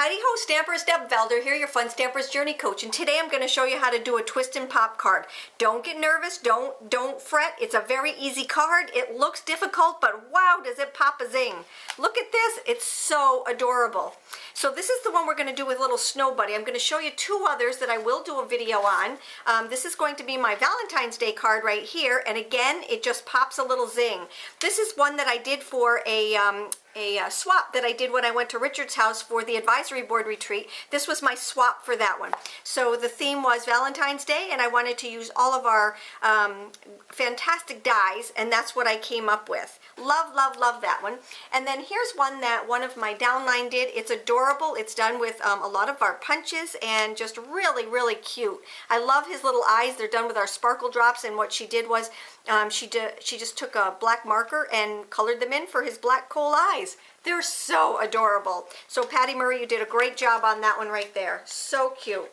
Heidi Ho Stampers, Deb Valder here, your Fun Stampers Journey Coach, and today I'm going to show you how to do a twist and pop card. Don't get nervous, don't fret. It's a very easy card. It looks difficult, but wow, does it pop a zing. Look at this, it's so adorable. So this is the one we're going to do with little Snow Bunny. I'm going to show you two others that I will do a video on. This is going to be my Valentine's Day card right here, and again, it just pops a little zing. This is one that I did for a swap that I did when I went to Richard's house for the advisory board retreat. This was my swap for that one. So the theme was Valentine's Day, and I wanted to use all of our fantastic dies, and that's what I came up with. Love, love, love that one. And then here's one that one of my downline did. It's adorable. It's done with a lot of our punches and just really, really cute. I love his little eyes. They're done with our sparkle drops, and what she did was she just took a black marker and colored them in for his black coal eyes. They're so adorable. So Patty Murray, you did a great job on that one right there. So cute.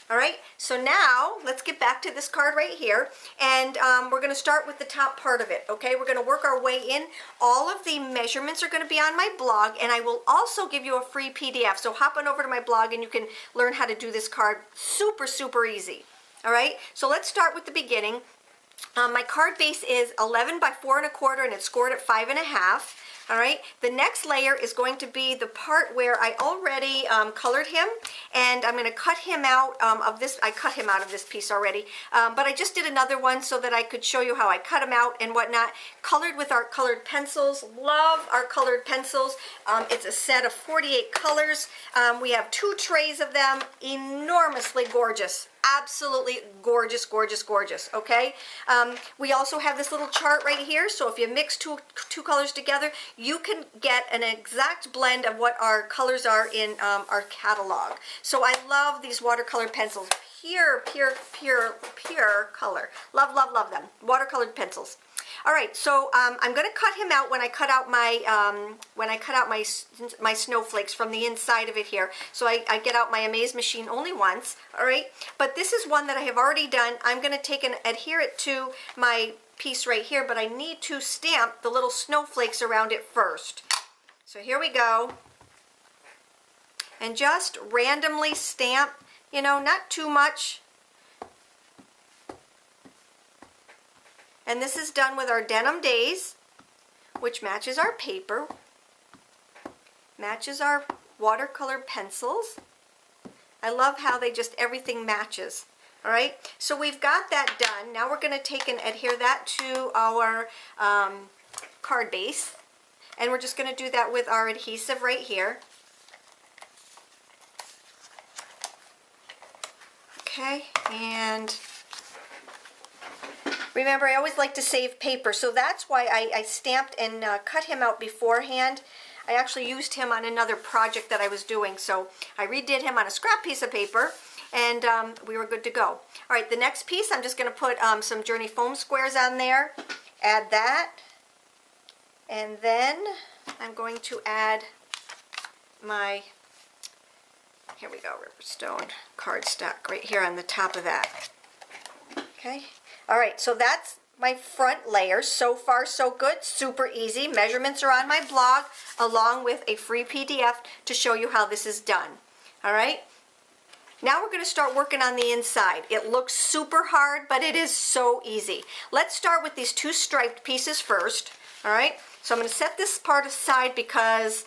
All right, so now let's get back to this card right here, and we're going to start with the top part of it, okay? We're going to work our way in. All of the measurements are going to be on my blog, and I will also give you a free PDF. So hop on over to my blog and you can learn how to do this card super, super easy. All right, so let's start with the beginning. My card base is 11 by 4 1/4, and it's scored at 5 1/2. All right, the next layer is going to be the part where I already colored him, and I'm going to cut him out of this. I cut him out of this piece already, but I just did another one so that I could show you how I cut him out and whatnot. Colored with our colored pencils. Love our colored pencils. It's a set of 48 colors. We have 2 trays of them. Enormously gorgeous. Absolutely gorgeous, gorgeous, gorgeous, okay? We also have this little chart right here, so if you mix two colors together, you can get an exact blend of what our colors are in our catalog. So I love these watercolor pencils. Pure, pure, pure, pure color. Love, love, love them. Watercolored pencils. All right, so I'm going to cut him out when I cut out my snowflakes from the inside of it here. So I get out my Amaze machine only once, all right? But this is one that I have already done. I'm going to take and adhere it to my piece right here, but I need to stamp the little snowflakes around it first. So here we go. And just randomly stamp, you know, not too much. And this is done with our Denim Days, which matches our paper, matches our watercolor pencils. I love how they just, everything matches. All right, so we've got that done. Now we're going to take and adhere that to our card base. And we're just going to do that with our adhesive right here. Okay, and remember, I always like to save paper, so that's why I stamped and cut him out beforehand. I actually used him on another project that I was doing, so I redid him on a scrap piece of paper, and we were good to go. All right, the next piece, I'm just going to put some Journey foam squares on there, add that, and then I'm going to add my, here we go, Riverstone cardstock right here on the top of that. Okay. All right, so that's my front layer. So far, so good. Super easy. Measurements are on my blog, along with a free PDF to show you how this is done. All right. Now we're going to start working on the inside. It looks super hard, but it is so easy. Let's start with these 2 striped pieces first. All right. So I'm going to set this part aside because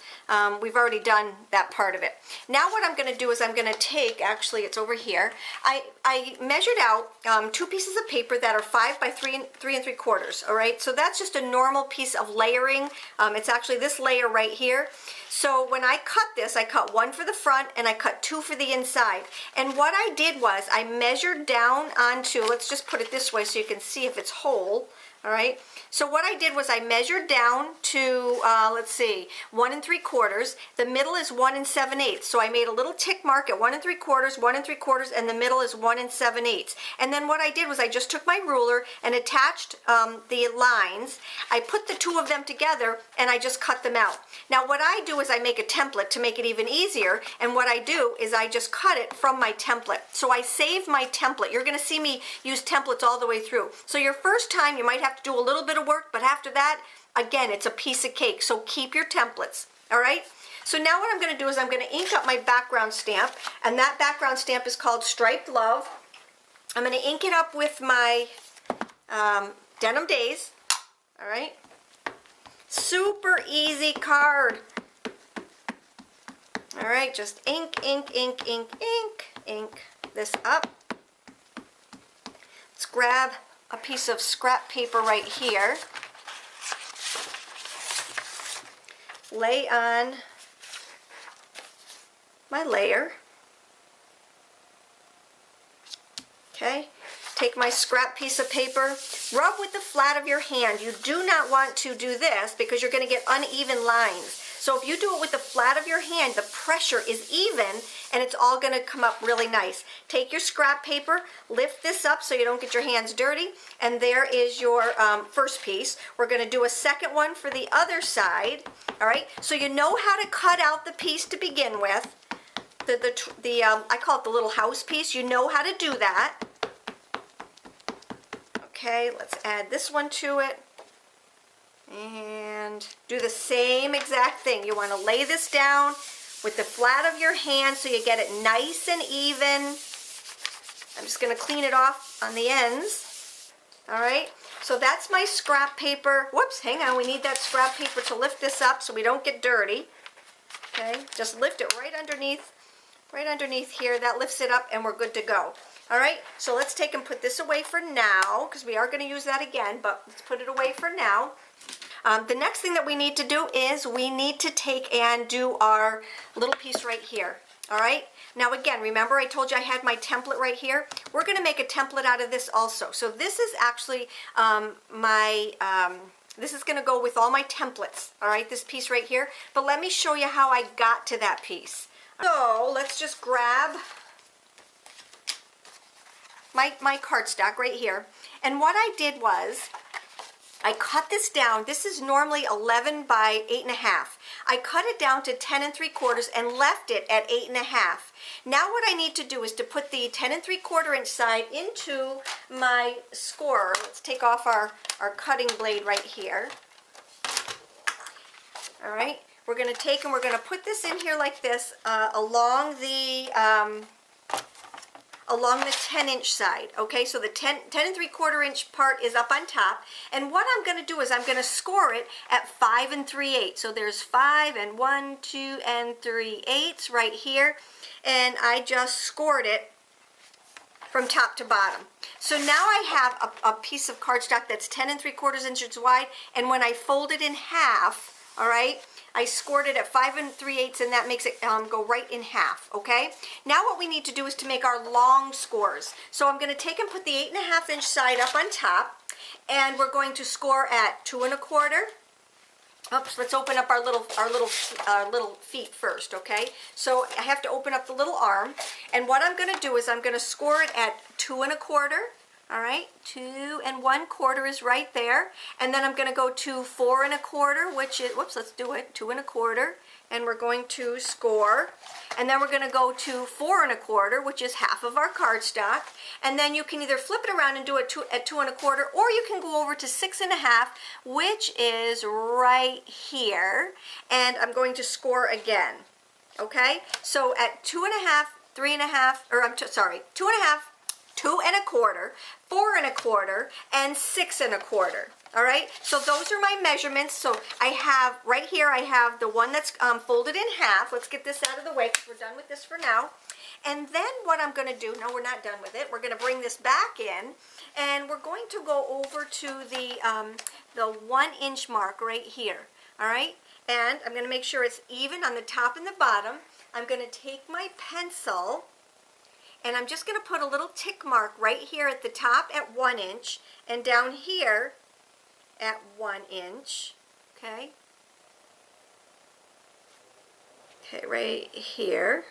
we've already done that part of it. Now what I'm going to do is I'm going to take, actually it's over here, I measured out 2 pieces of paper that are 5 by 3 3/3. All right, so that's just a normal piece of layering. It's actually this layer right here. So when I cut this, I cut 1 for the front and I cut 2 for the inside. And what I did was I measured down onto, let's just put it this way so you can see if it's whole. All right, so what I did was I measured down to, let's see, 1 3/4. The middle is 1 7/8. So I made a little tick mark at 1 3/4, 1 3/4, and the middle is 1 7/8. And then what I did was I just took my ruler and attached the lines. I put the 2 of them together and I just cut them out. Now what I do is I make a template to make it even easier, and what I do is I just cut it from my template. So I save my template. You're going to see me use templates all the way through. So your first time you might have to do a little bit of work, but after that, again, it's a piece of cake. So keep your templates. All right, So now what I'm going to do is I'm going to ink up my background stamp, and that background stamp is called Striped Love. I'm going to ink it up with my Denim Days. All right. Super easy card. All right, just ink, ink, ink, ink, ink, ink this up. Let's grab a piece of scrap paper right here. Lay on my layer. Okay, take my scrap piece of paper, rub with the flat of your hand. You do not want to do this because you're going to get uneven lines. So if you do it with the flat of your hand, the pressure is even and it's all going to come up really nice. Take your scrap paper, lift this up so you don't get your hands dirty, and there is your first piece. We're going to do a second one for the other side. All right, so you know how to cut out the piece to begin with. I call it the little house piece. You know how to do that. Okay, let's add this one to it. And do the same exact thing. You want to lay this down with the flat of your hand so you get it nice and even. I'm just going to clean it off on the ends. All right, so that's my scrap paper. Whoops, hang on, we need that scrap paper to lift this up so we don't get dirty. Okay, just lift it right underneath here. That lifts it up and we're good to go. All right, so let's take and put this away for now because we are going to use that again, but let's put it away for now. The next thing that we need to do is we need to take and do our little piece right here. All right, now again, remember I told you I had my template right here? We're going to make a template out of this also. So this is actually this is going to go with all my templates, all right, this piece right here. But let me show you how I got to that piece. So let's just grab my cardstock right here. And what I did was I cut this down. This is normally 11 by 8.5. I cut it down to 10 3/4 and left it at 8.5. Now what I need to do is to put the 10 3/4 inch side into my scorer. Let's take off our cutting blade right here. All right, we're going to take and we're going to put this in here like this along the 10 inch side. Okay, so the 10 3/4 inch part is up on top, and what I'm going to do is I'm going to score it at 5 3/8. So there's 5 and 1 2 and 3/8 right here, and I just scored it from top to bottom. So now I have a piece of cardstock that's 10 3/4 inches wide, and when I fold it in half, all right, I scored it at 5 3/8, and that makes it go right in half, okay? Now what we need to do is to make our long scores. So I'm going to take and put the 8.5 inch side up on top, and we're going to score at 2 1/4. Oops, let's open up our little feet first, okay? So I have to open up the little arm, and what I'm going to do is I'm going to score it at 2 1/4. All right, 2 1/4 is right there, and then I'm going to go to 4 1/4, which is, whoops, let's do it, 2 1/4, and we're going to score, and then we're going to go to 4 1/4, which is half of our cardstock, and then you can either flip it around and do it at 2 1/4, or you can go over to 6 1/2, which is right here, and I'm going to score again. Okay, so at 2 1/2, 3 1/2, or sorry, 2 1/2. 2 1/4, 4 1/4, and 6 1/4. All right, so those are my measurements. So I have right here, I have the one that's folded in half. Let's get this out of the way because we're done with this for now. And then what I'm going to do, no, we're not done with it. We're going to bring this back in, and we're going to go over to the 1 inch mark right here. All right, and I'm going to make sure it's even on the top and the bottom. I'm going to take my pencil, and I'm just going to put a little tick mark right here at the top at 1 inch and down here at 1 inch. Okay. Okay, right here.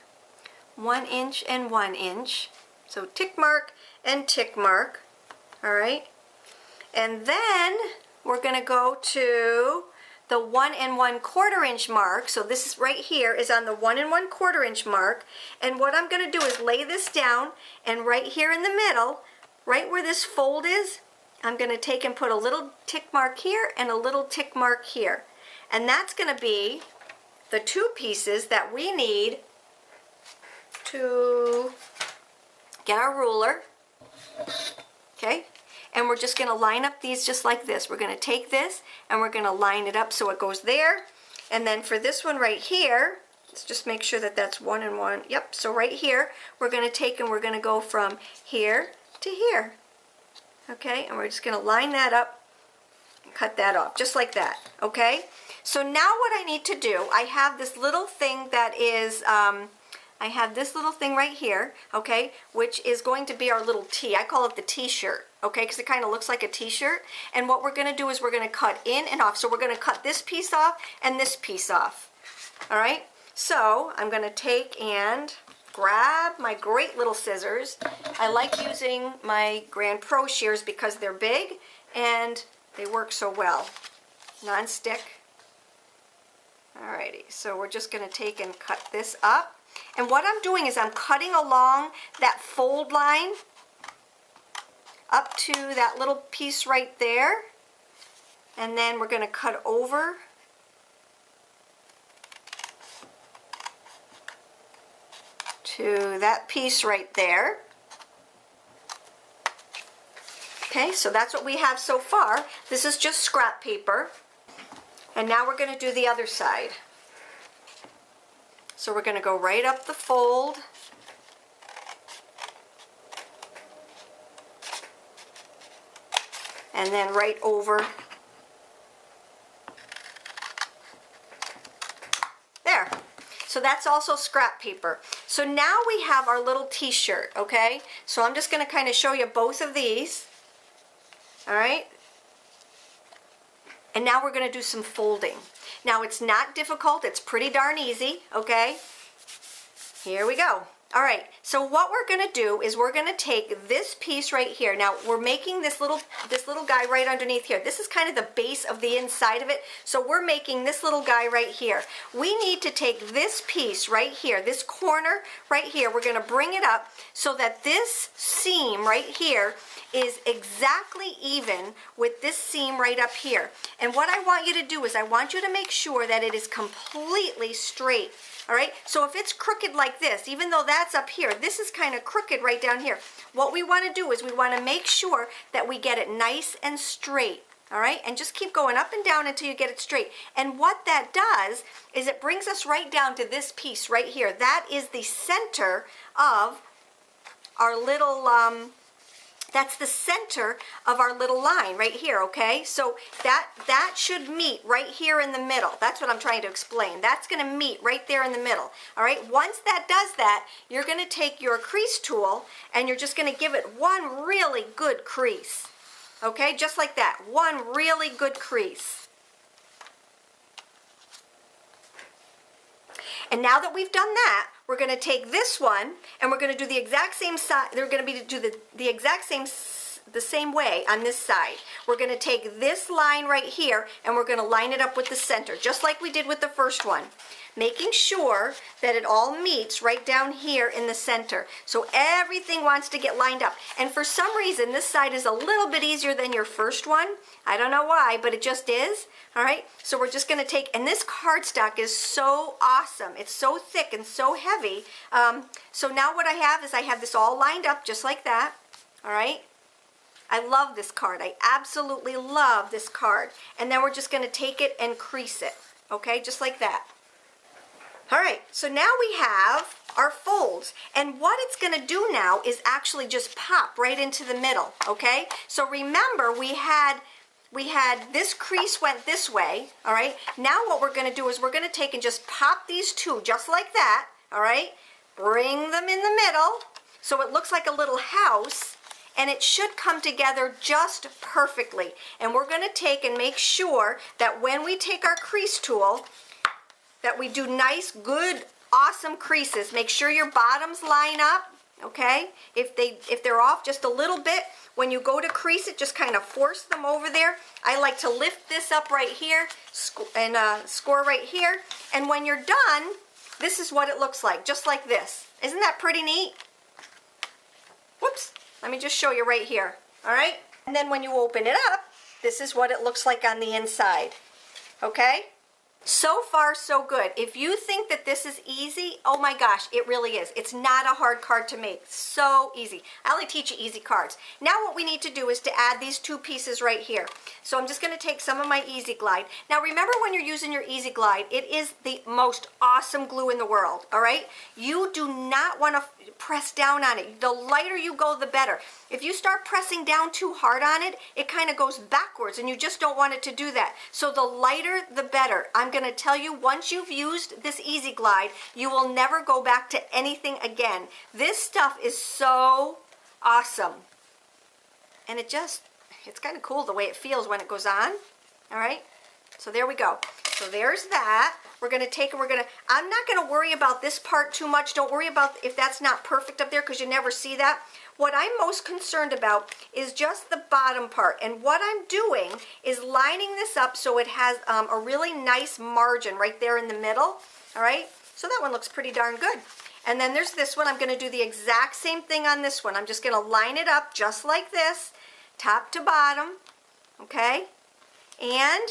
1 inch and 1 inch. So tick mark and tick mark. All right. And then we're going to go to the 1 1/4 inch mark. So this is right here is on the 1 1/4 inch mark, and what I'm going to do is lay this down, and right here in the middle, right where this fold is, I'm going to take and put a little tick mark here and a little tick mark here, and that's going to be the two pieces that we need to get our ruler, okay? And we're just gonna line up these just like this. We're gonna take this and we're gonna line it up so it goes there. And then for this one right here, let's just make sure that that's 1 and 1. Yep, so right here, we're gonna take and we're gonna go from here to here. Okay, and we're just gonna line that up and cut that off, just like that, okay? So now what I need to do, I have this little thing that is, I have this little thing right here, okay, which is going to be our little T. I call it the T-shirt, okay, because it kind of looks like a T-shirt. And what we're going to do is we're going to cut in and off. So we're going to cut this piece off and this piece off, all right? So I'm going to take and grab my great little scissors. I like using my Grand Pro shears because they're big and they work so well. Non-stick. Alrighty, so we're just going to take and cut this up. And what I'm doing is I'm cutting along that fold line up to that little piece right there. And then we're going to cut over to that piece right there. Okay, so that's what we have so far. This is just scrap paper. And now we're going to do the other side. So we're going to go right up the fold. And then right over. There. So that's also scrap paper. So now we have our little T-shirt, okay? So I'm just going to kind of show you both of these. All right? And now we're going to do some folding. Now it's not difficult, it's pretty darn easy, okay? Here we go. All right, so what we're gonna do is we're gonna take this piece right here. Now we're making this little guy right underneath here. This is kind of the base of the inside of it. So we're making this little guy right here. We need to take this piece right here, this corner right here, we're gonna bring it up so that this seam right here is exactly even with this seam right up here. And what I want you to do is I want you to make sure that it is completely straight. All right, so if it's crooked like this, even though that's up here, this is kind of crooked right down here. What we want to do is we want to make sure that we get it nice and straight. All right, and just keep going up and down until you get it straight. And what that does is it brings us right down to this piece right here. That is the center of our little that's the center of our little line right here, okay? So that should meet right here in the middle. That's what I'm trying to explain. That's going to meet right there in the middle, all right? Once that does that, you're going to take your crease tool and you're just going to give it one really good crease, okay? Just like that, one really good crease. And now that we've done that, we're going to take this one and we're going to do the exact same side. They're going to be do the exact same the same way on this side. We're going to take this line right here and we're going to line it up with the center, just like we did with the first one, making sure that it all meets right down here in the center. So everything wants to get lined up. And for some reason, this side is a little bit easier than your first one. I don't know why, but it just is. All right, so we're just going to take, and this cardstock is so awesome. It's so thick and so heavy. So now what I have is I have this all lined up just like that. All right. I love this card. I absolutely love this card. And then we're just going to take it and crease it. Okay, just like that. All right, so now we have our folds. And what it's going to do now is actually just pop right into the middle. Okay, so remember we had this crease went this way. All right, now what we're going to do is we're going to take and just pop these two just like that. All right, bring them in the middle so it looks like a little house. And it should come together just perfectly. And we're going to take and make sure that when we take our crease tool, that we do nice, good, awesome creases. Make sure your bottoms line up, okay? If they're off just a little bit, when you go to crease it, just kind of force them over there. I like to lift this up right here and score right here. And when you're done, this is what it looks like, just like this. Isn't that pretty neat? Whoops. Let me just show you right here, all right? And then when you open it up, this is what it looks like on the inside, okay? So far, so good. If you think that this is easy, oh my gosh, it really is. It's not a hard card to make. So easy. I only teach you easy cards. Now what we need to do is to add these two pieces right here. So I'm just going to take some of my Easy Glide. Now remember, when you're using your Easy Glide, it is the most awesome glue in the world, all right? You do not want to press down on it. The lighter you go, the better. If you start pressing down too hard on it, it kind of goes backwards, and you just don't want it to do that. So the lighter, the better. I'm going to tell you, once you've used this Easy Glide, you will never go back to anything again. This stuff is so awesome. And it's kind of cool the way it feels when it goes on. All right? So there we go. So there's that. We're going to take and I'm not going to worry about this part too much. Don't worry about if that's not perfect up there, because you never see that. What I'm most concerned about is just the bottom part. And what I'm doing is lining this up so it has a really nice margin right there in the middle. All right? So that one looks pretty darn good. And then there's this one. I'm going to do the exact same thing on this one. I'm just going to line it up just like this, top to bottom. Okay? And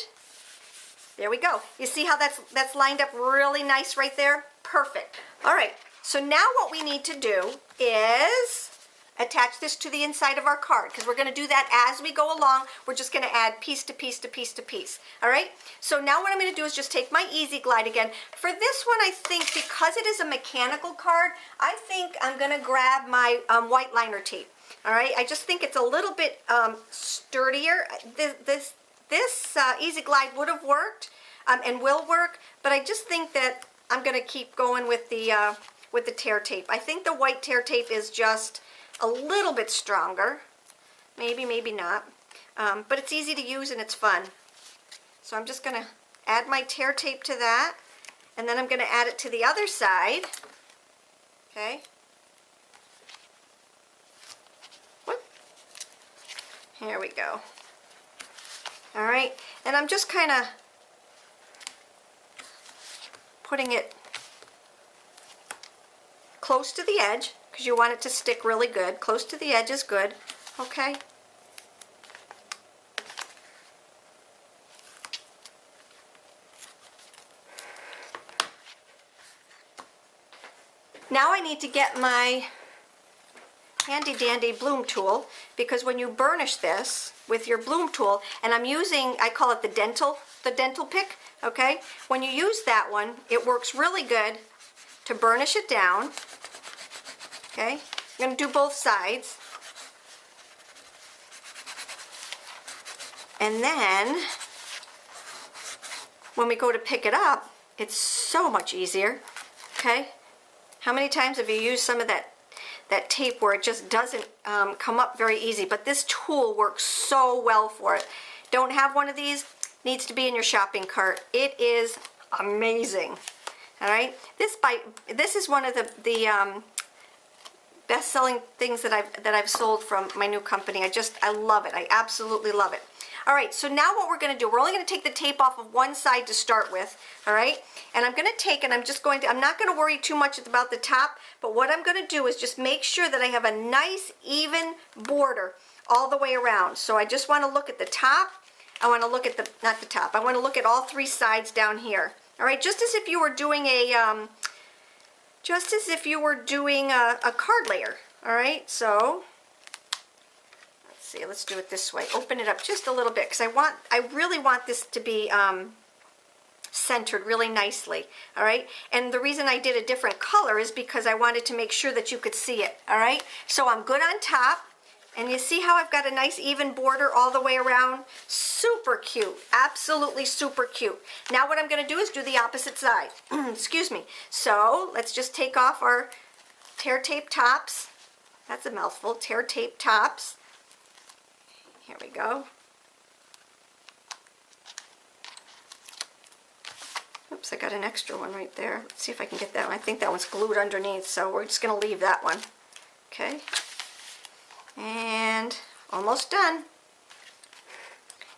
there we go. You see how that's lined up really nice right there? Perfect. All right, so now what we need to do is attach this to the inside of our card, because we're going to do that as we go along. We're just going to add piece to piece to piece to piece. All right, so now what I'm going to do is just take my Easy Glide again. For this one, I think because it is a mechanical card, I think I'm going to grab my white liner tape. All right, I just think it's a little bit sturdier. This Easy Glide would have worked and will work, but I just think that I'm going to keep going with the tear tape. I think the white tear tape is just a little bit stronger. Maybe, maybe not. But it's easy to use and it's fun. So I'm just going to add my tear tape to that, and then I'm going to add it to the other side. Okay. Whoop. Here we go. All right, and I'm just kind of putting it close to the edge, because you want it to stick really good. Close to the edge is good, okay? Now I need to get my handy dandy bloom tool, because when you burnish this with your bloom tool, and I'm using, I call it the dental pick, okay? When you use that one, it works really good to burnish it down, okay? I'm going to do both sides. And then when we go to pick it up, it's so much easier, okay? How many times have you used some of that tape where it just doesn't come up very easy? But this tool works so well for it. Don't have one of these? Needs to be in your shopping cart. It is amazing. All right, this is one of the best-selling things that I've sold from my new company. I love it. I absolutely love it. All right, so now what we're going to do, we're only going to take the tape off of one side to start with, all right? And I'm going to take, and I'm not going to worry too much about the top, but what I'm going to do is just make sure that I have a nice, even border all the way around. So I just want to look at the top. I want to look at not the top, I want to look at all three sides down here. All right, just as if you were doing a, a card layer, all right? So let's do it this way. Open it up just a little bit, because I really want this to be centered really nicely, all right? And the reason I did a different color is because I wanted to make sure that you could see it, all right? So I'm good on top, and you see how I've got a nice even border all the way around? Super cute, absolutely super cute. Now what I'm going to do is do the opposite side. Excuse me. So let's just take off our tear tape tops. That's a mouthful, tear tape tops. Here we go. Oops, I got an extra one right there. Let's see if I can get that one. I think that one's glued underneath, so we're just going to leave that one. Okay. And almost done.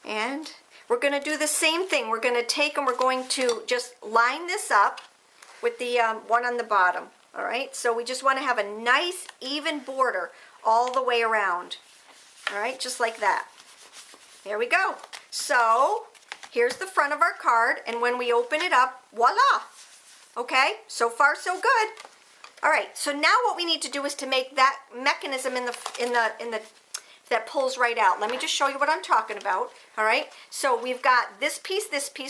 And we're going to do the same thing. We're going to take and we're going to just line this up with the one on the bottom. All right. So we just want to have a nice even border all the way around. All right, just like that. There we go. So Here's the front of our card, and when we open it up, voila! Okay, so far so good. All right, so now what we need to do is to make that mechanism in the that pulls right out. Let me just show you what I'm talking about. All right, so we've got this piece,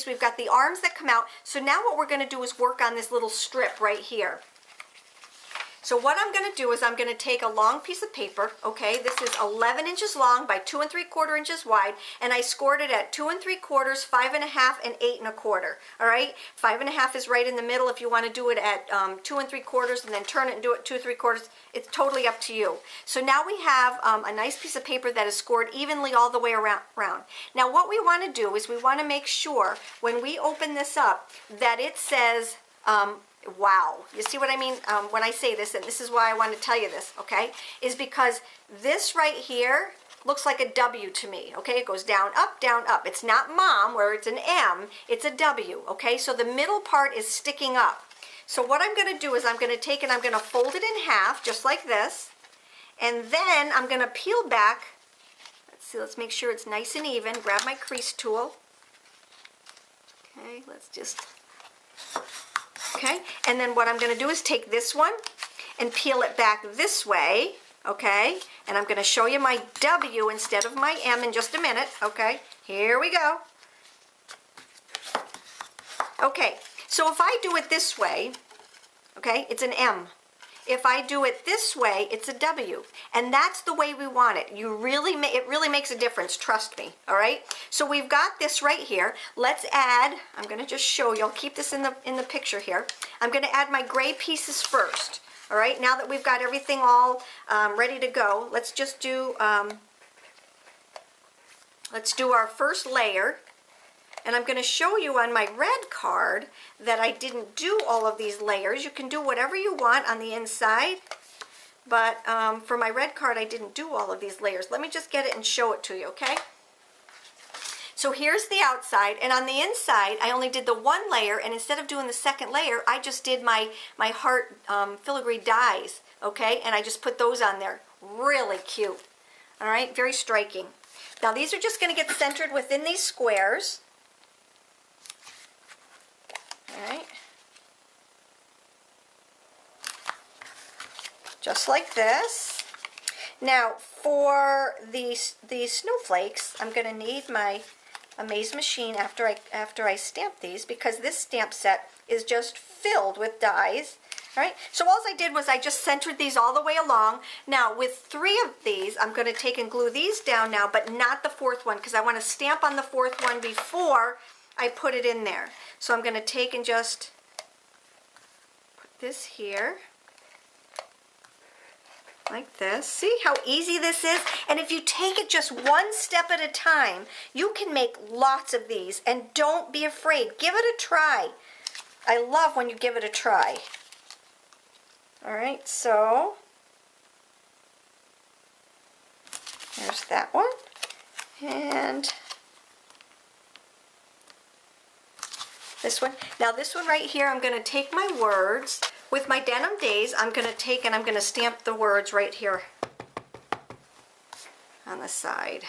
we've got the arms that come out. So now what we're going to do is work on this little strip right here. So what I'm going to do is I'm going to take a long piece of paper, okay, this is 11 inches long by 2 3/4 inches wide, and I scored it at 2 3/4, 5 1/2, and 8 1/4, all right? 5 1/2 is right in the middle if you want to do it at 2 3/4 and then turn it and do it 2 3/4. It's totally up to you. So now we have a nice piece of paper that is scored evenly all the way around. Now what we want to do is we want to make sure when we open this up that it says, wow. You see what I mean when I say this, and this is why I want to tell you this, okay, is because this right here looks like a W to me, okay? It goes down, up, down, up. It's not mom where it's an M, it's a W, okay? So the middle part is sticking up. So what I'm going to do is I'm going to take and I'm going to fold it in half, just like this, and then I'm going to peel back. Let's see, let's make sure it's nice and even. Grab my crease tool. Okay, let's just... Okay, and then what I'm going to do is take this one and peel it back this way, okay? And I'm going to show you my W instead of my M in just a minute, okay? Here we go. Okay, so if I do it this way, okay, it's an M. If I do it this way, it's a W, and that's the way we want it. It really makes a difference, trust me, all right? So we've got this right here. Let's add, I'm gonna just show you, I'll keep this in the picture here. I'm gonna add my gray pieces first, all right? Now that we've got everything all ready to go, let's just do, let's do our first layer. And I'm going to show you on my red card that I didn't do all of these layers. You can do whatever you want on the inside, but for my red card I didn't do all of these layers. Let me just get it and show it to you, okay? So here's the outside, and on the inside I only did the one layer, and instead of doing the second layer I just did my heart filigree dies, okay? And I just put those on there. Really cute. All right, very striking. Now these are just going to get centered within these squares. All right, just like this. Now for the snowflakes, I'm going to need my Amaze machine after I stamp these, because this stamp set is just filled with dies. All right, so all I did was I just centered these all the way along. Now with 3 of these, I'm going to take and glue these down now, but not the 4th one, because I want to stamp on the 4th one before I put it in there. So I'm going to take and just put this here, like this. See how easy this is? And if you take it just one step at a time, you can make lots of these, and don't be afraid. Give it a try. I love when you give it a try. All right, so there's that one. And this one. Now this one right here, I'm going to take my words. With my Denim Days, I'm going to take and I'm going to stamp the words right here on the side.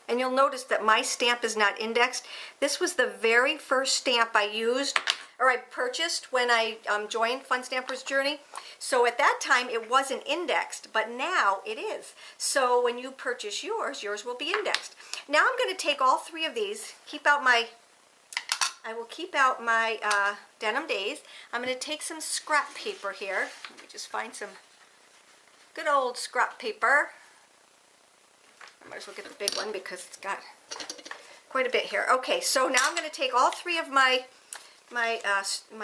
And you'll notice that my stamp is not indexed. This was the very first stamp I used, or I purchased when I joined Fun Stampers Journey. So at that time it wasn't indexed, but now it is. So when you purchase yours, yours will be indexed. Now I'm going to take all 3 of these, I will keep out my Denim Days. I'm going to take some scrap paper here. Let me just find some good old scrap paper. I might as well get the big one because it's got quite a bit here. Okay, so now I'm going to take all 3 of my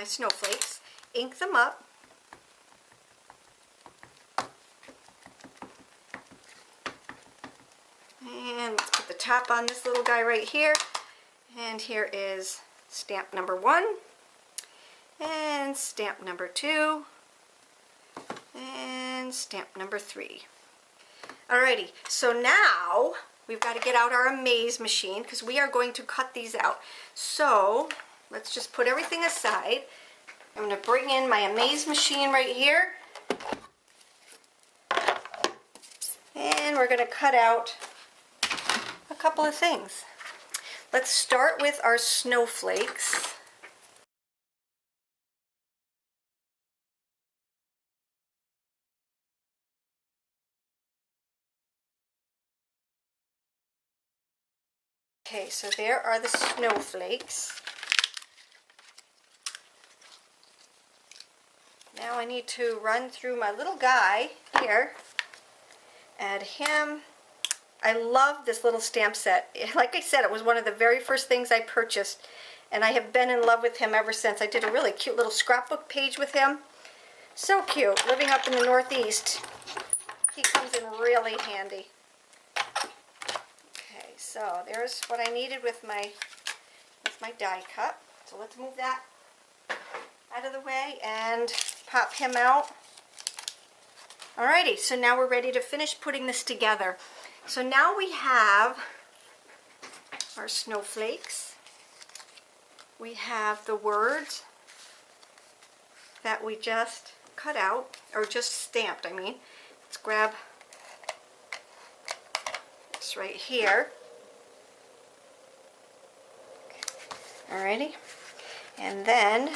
snowflakes, ink them up. And let's put the top on this little guy right here. And here is stamp number 1, and stamp number 2, and stamp number 3. Alrighty, so now we've got to get out our Amaze machine because we are going to cut these out. So let's just put everything aside. I'm going to bring in my Amaze machine right here, and we're going to cut out a couple of things. let's start with our snowflakes. Okay, so there are the snowflakes. Now I need to run through my little guy here, add him. I love this little stamp set. Like I said, it was one of the very first things I purchased, and I have been in love with him ever since. I did a really cute little scrapbook page with him. So cute. Living up in the Northeast, he comes in really handy. Okay, so there's what I needed with my die cut. So let's move that out of the way and pop him out. Alrighty, so now we're ready to finish putting this together. So now we have our snowflakes. We have the words that we just cut out, or just stamped, I mean. Let's grab this right here. Alrighty, and then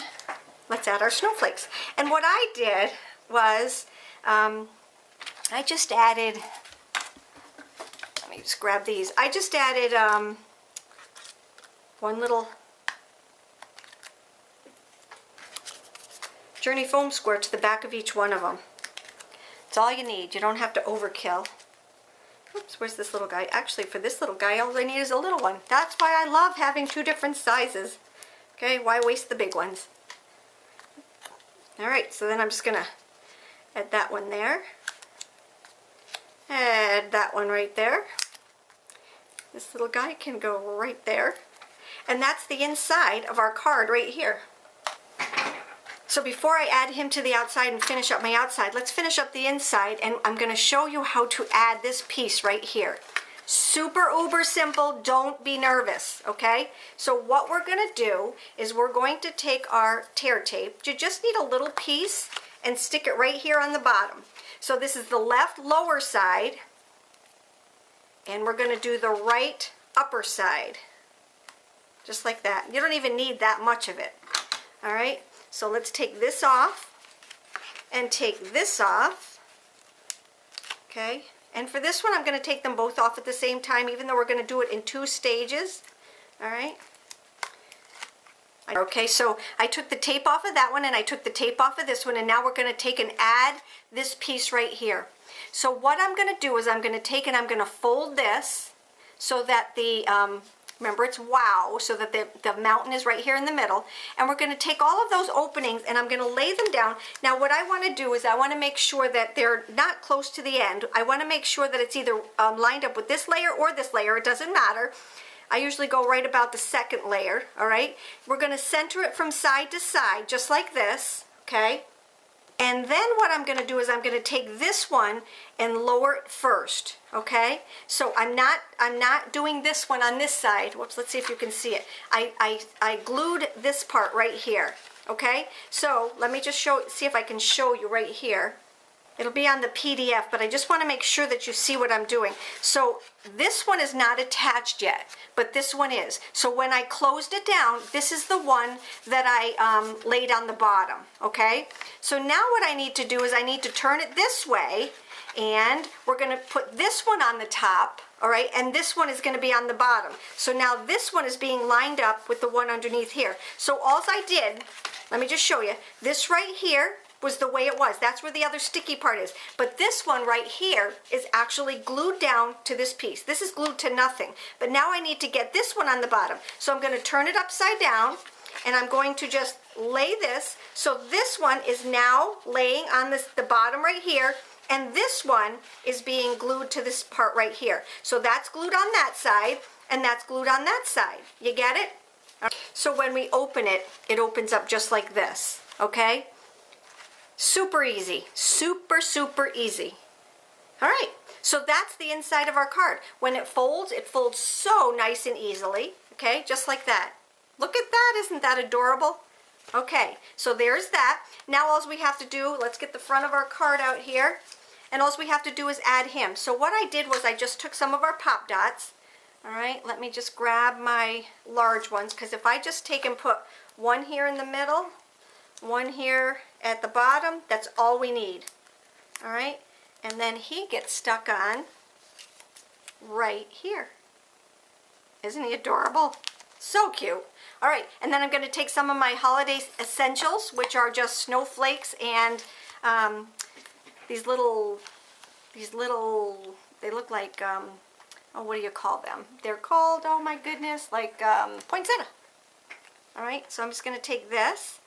let's add our snowflakes. And what I did was, I just added, let me just grab these. I just added one little Journey foam square to the back of each one of them. It's all you need. You don't have to overkill. Oops, where's this little guy? Actually, for this little guy, all I need is a little one. That's why I love having two different sizes. Okay, why waste the big ones? Alright, so then I'm just going to add that one there. Add that one right there. This little guy can go right there. And that's the inside of our card right here. So before I add him to the outside and finish up my outside, let's finish up the inside, and I'm going to show you how to add this piece right here. Super uber simple, don't be nervous, okay? So what we're going to do is we're going to take our tear tape. You just need a little piece and stick it right here on the bottom. So this is the left lower side, and we're going to do the right upper side. Just like that. You don't even need that much of it. All right? So let's take this off and take this off. Okay? And for this one, I'm going to take them both off at the same time, even though we're going to do it in 2 stages. All right? Okay, so I took the tape off of that one, and I took the tape off of this one, and now we're going to take and add this piece right here. So what I'm going to do is I'm going to take and I'm going to fold this so that the, remember it's wow, so that the mountain is right here in the middle, and we're going to take all of those openings and I'm going to lay them down. Now what I want to do is I want to make sure that they're not close to the end. I want to make sure that it's either lined up with this layer or this layer. It doesn't matter. I usually go right about the second layer, all right? We're going to center it from side to side, just like this, okay? And then what I'm going to do is I'm going to take this one and lower it first, okay? So I'm not doing this one on this side. Whoops, let's see if you can see it. I glued this part right here, okay? So let me just see if I can show you right here. It'll be on the PDF, but I just want to make sure that you see what I'm doing. So this one is not attached yet, but this one is. So when I closed it down, this is the one that I laid on the bottom, okay? So now what I need to do is I need to turn it this way, and we're going to put this one on the top, all right? And this one is going to be on the bottom. So now this one is being lined up with the one underneath here. So all I did, let me just show you, this right here was the way it was. That's where the other sticky part is. But this one right here is actually glued down to this piece. This is glued to nothing. But now I need to get this one on the bottom. So I'm going to turn it upside down, and I'm going to just lay this. So this one is now laying on the bottom right here, and this one is being glued to this part right here. So that's glued on that side, and that's glued on that side. You get it? So when we open it, it opens up just like this, okay? Super easy, super easy. All right, so that's the inside of our card. When it folds so nice and easily, okay, just like that. Look at that, isn't that adorable? Okay, so there's that. Now all we have to do, let's get the front of our card out here, and all we have to do is add him. So what I did was I just took some of our pop dots, All right, let me just grab my large ones, because if I just take and put one here in the middle, one here at the bottom, that's all we need. All right, and then he gets stuck on right here. Isn't he adorable? So cute. All right, and then I'm going to take some of my holiday essentials, which are just snowflakes and these little, they look like, oh, what do you call them? They're called, oh my goodness, like poinsettia. All right, so I'm just going to take this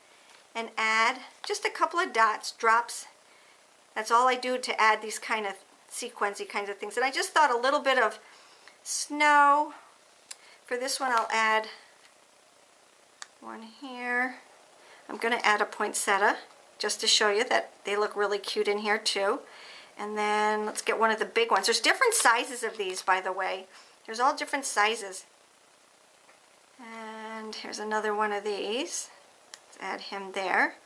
and add just a couple of drops. That's all I do to add these kind of sequency kinds of things. And I just thought a little bit of snow. For this one, I'll add one here. I'm going to add a poinsettia just to show you that they look really cute in here too. And then let's get one of the big ones. There's different sizes of these, by the way. There's all different sizes. And here's another one of these. Let's add him there.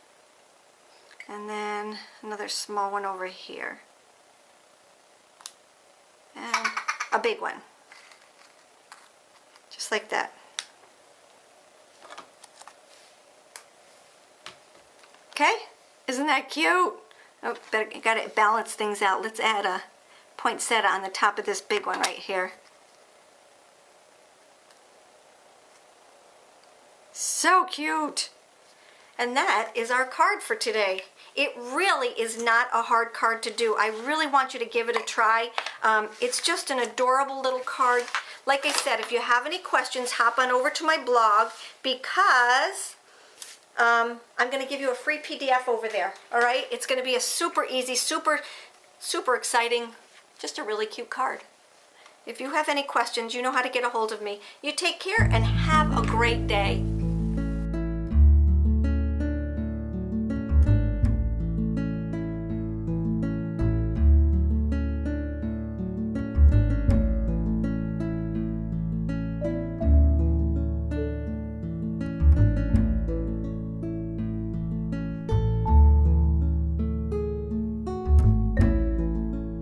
And then another small one over here. And a big one. Just like that. Okay? Isn't that cute? Oh, but I gotta balance things out. Let's add a poinsettia on the top of this big one right here. So cute! And that is our card for today. It really is not a hard card to do. I really want you to give it a try. It's just an adorable little card. Like I said, if you have any questions, hop on over to my blog, because I'm going to give you a free PDF over there. All right? It's going to be a super easy, super exciting, just a really cute card. If you have any questions, you know how to get a hold of me. You take care and have a great day.